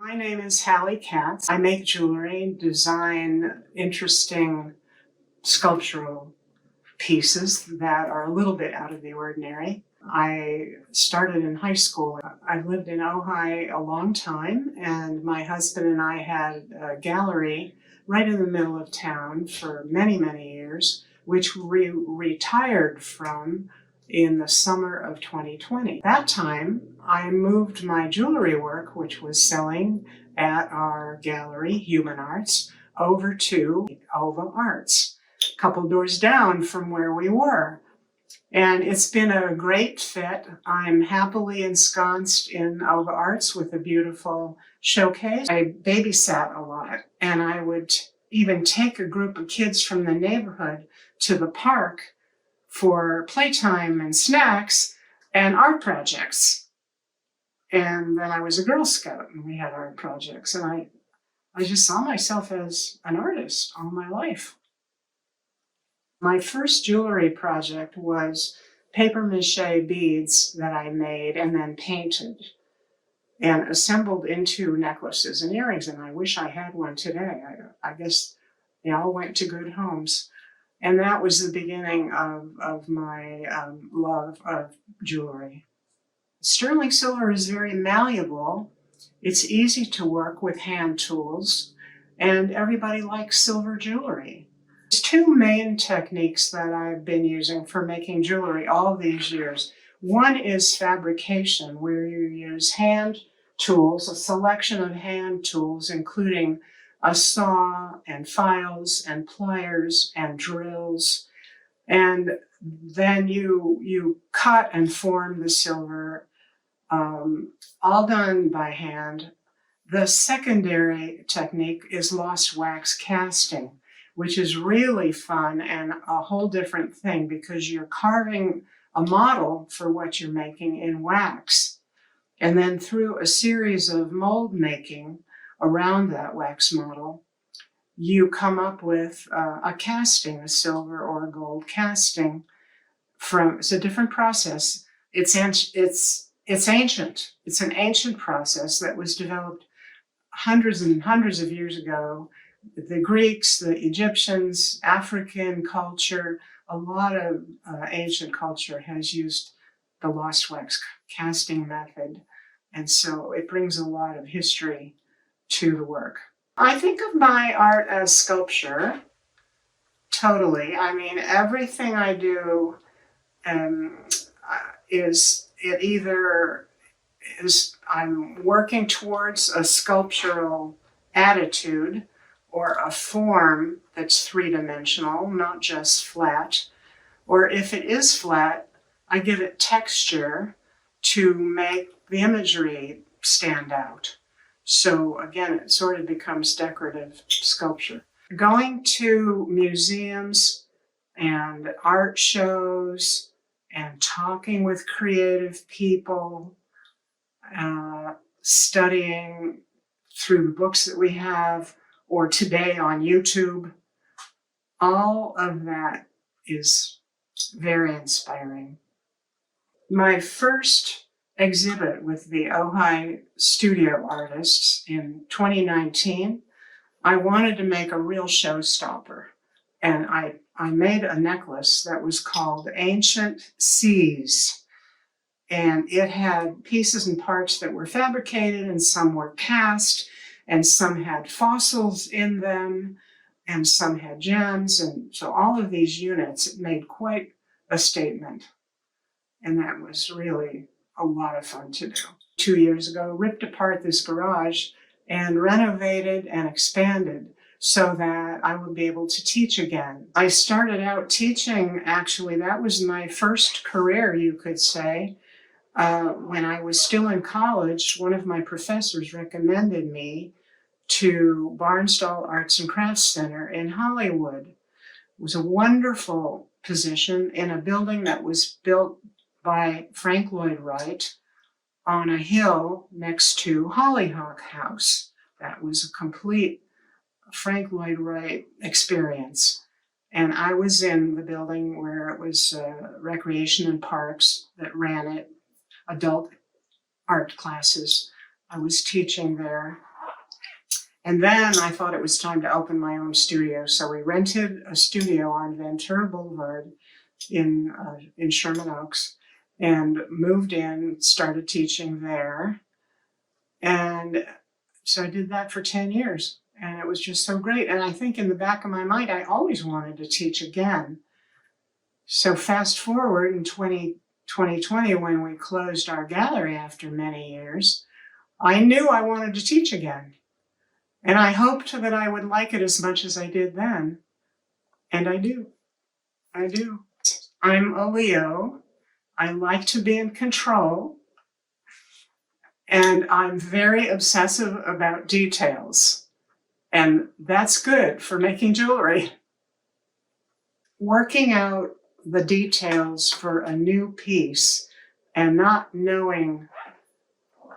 My name is Hallie Katz. I make jewelry, design interesting sculptural pieces that are a little bit out of the ordinary. I started in high school. I lived in Ojai a long time, and my husband and I had a gallery right in the middle of town for many, many years, which we retired from in the summer of 2020. That time, I moved my jewelry work, which was selling at our gallery, Human Arts, over to OVA Arts, a couple doors down from where we were. And it's been a great fit. I'm happily ensconced in OVA Arts with a beautiful showcase. I babysat a lot, and I would even take a group of kids from the neighborhood to the park for playtime and snacks and art projects. And then I was a Girl Scout, and we had art projects. And I just saw myself as an artist all my life. My first jewelry project was paper mache beads that I made and then painted and assembled into necklaces and earrings. And I wish I had one today. I guess they all went to good homes. And that was the beginning of my love of jewelry. Sterling silver is very malleable. It's easy to work with hand tools, and everybody likes silver jewelry. There's two main techniques that I've been using for making jewelry all these years. One is fabrication, where you use hand tools, a selection of hand tools, including a saw and files and pliers and drills. And then you cut and form the silver, all done by hand. The secondary technique is lost wax casting, which is really fun and a whole different thing because you're carving a model for what you're making in wax. And then through a series of mold making around that wax model, you come up with a casting, a silver or a gold casting. It's a different process. It's ancient. It's an ancient process that was developed hundreds and hundreds of years ago. The Greeks, the Egyptians, African culture, a lot of ancient culture has used the lost wax casting method. And so it brings a lot of history to the work. I think of my art as sculpture, totally. I mean, everything I do I'm working towards a sculptural attitude or a form that's three-dimensional, not just flat. Or if it is flat, I give it texture to make the imagery stand out. So again, it sort of becomes decorative sculpture. Going to museums and art shows and talking with creative people, studying through the books that we have, or today on YouTube, all of that is very inspiring. My first exhibit with the Ojai studio artists in 2019, I wanted to make a real showstopper. And I made a necklace that was called Ancient Seas. And it had pieces and parts that were fabricated, and some were cast, and some had fossils in them, and some had gems. And so all of these units made quite a statement. And that was really a lot of fun to do. 2 years ago, ripped apart this garage and renovated and expanded so that I would be able to teach again. I started out teaching, actually, that was my first career, you could say. When I was still in college, one of my professors recommended me to Barnstall Arts and Crafts Center in Hollywood. It was a wonderful position in a building that was built by Frank Lloyd Wright on a hill next to Hollyhock House. That was a complete Frank Lloyd Wright experience. And I was in the building where it was Recreation and Parks that ran it, adult art classes. I was teaching there. And then I thought it was time to open my own studio. So we rented a studio on Ventura Boulevard in Sherman Oaks and moved in, started teaching there. And so I did that for 10 years. And it was just so great. And I think in the back of my mind, I always wanted to teach again. So fast forward in 2020, when we closed our gallery after many years, I knew I wanted to teach again. And I hoped that I would like it as much as I did then. And I do. I do. I'm a Leo. I like to be in control. And I'm very obsessive about details. And that's good for making jewelry. Working out the details for a new piece and not knowing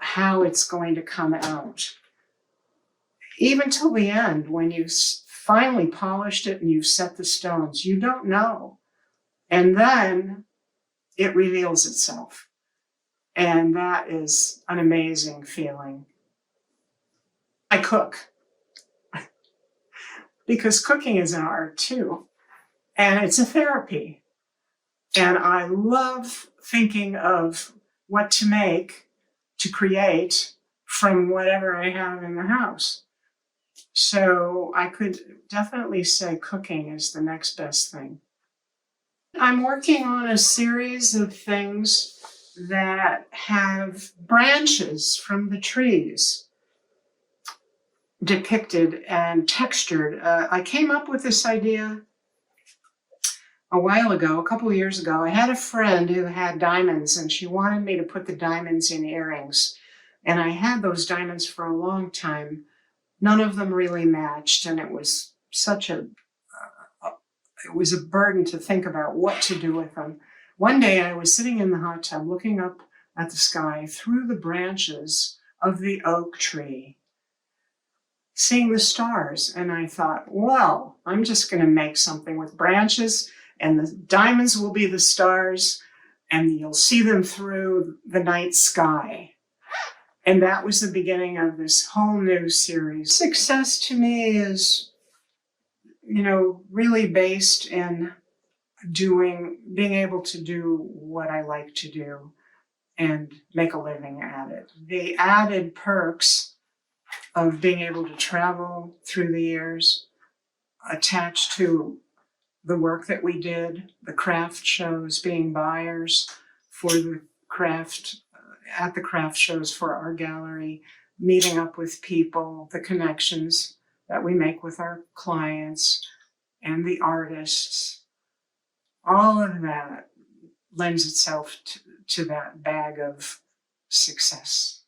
how it's going to come out. Even till the end, when you finally polished it and you've set the stones, you don't know. And then it reveals itself. And that is an amazing feeling. I cook. Because cooking is an art too. And it's a therapy. And I love thinking of what to make, to create from whatever I have in the house. So I could definitely say cooking is the next best thing. I'm working on a series of things that have branches from the trees depicted and textured. I came up with this idea a while ago, a couple of years ago. I had a friend who had diamonds and she wanted me to put the diamonds in earrings. And I had those diamonds for a long time. None of them really matched, and it was such it was a burden to think about what to do with them. One day I was sitting in the hot tub looking up at the sky through the branches of the oak tree, seeing the stars, and I thought, well, I'm just going to make something with branches, and the diamonds will be the stars, and you'll see them through the night sky. And that was the beginning of this whole new series. Success to me is, really based in being able to do what I like to do and make a living at it. The added perks of being able to travel through the years, attached to the work that we did, the craft shows, being buyers for the craft, at the craft shows for our gallery, meeting up with people, the connections that we make with our clients and the artists. All of that lends itself to that bag of success.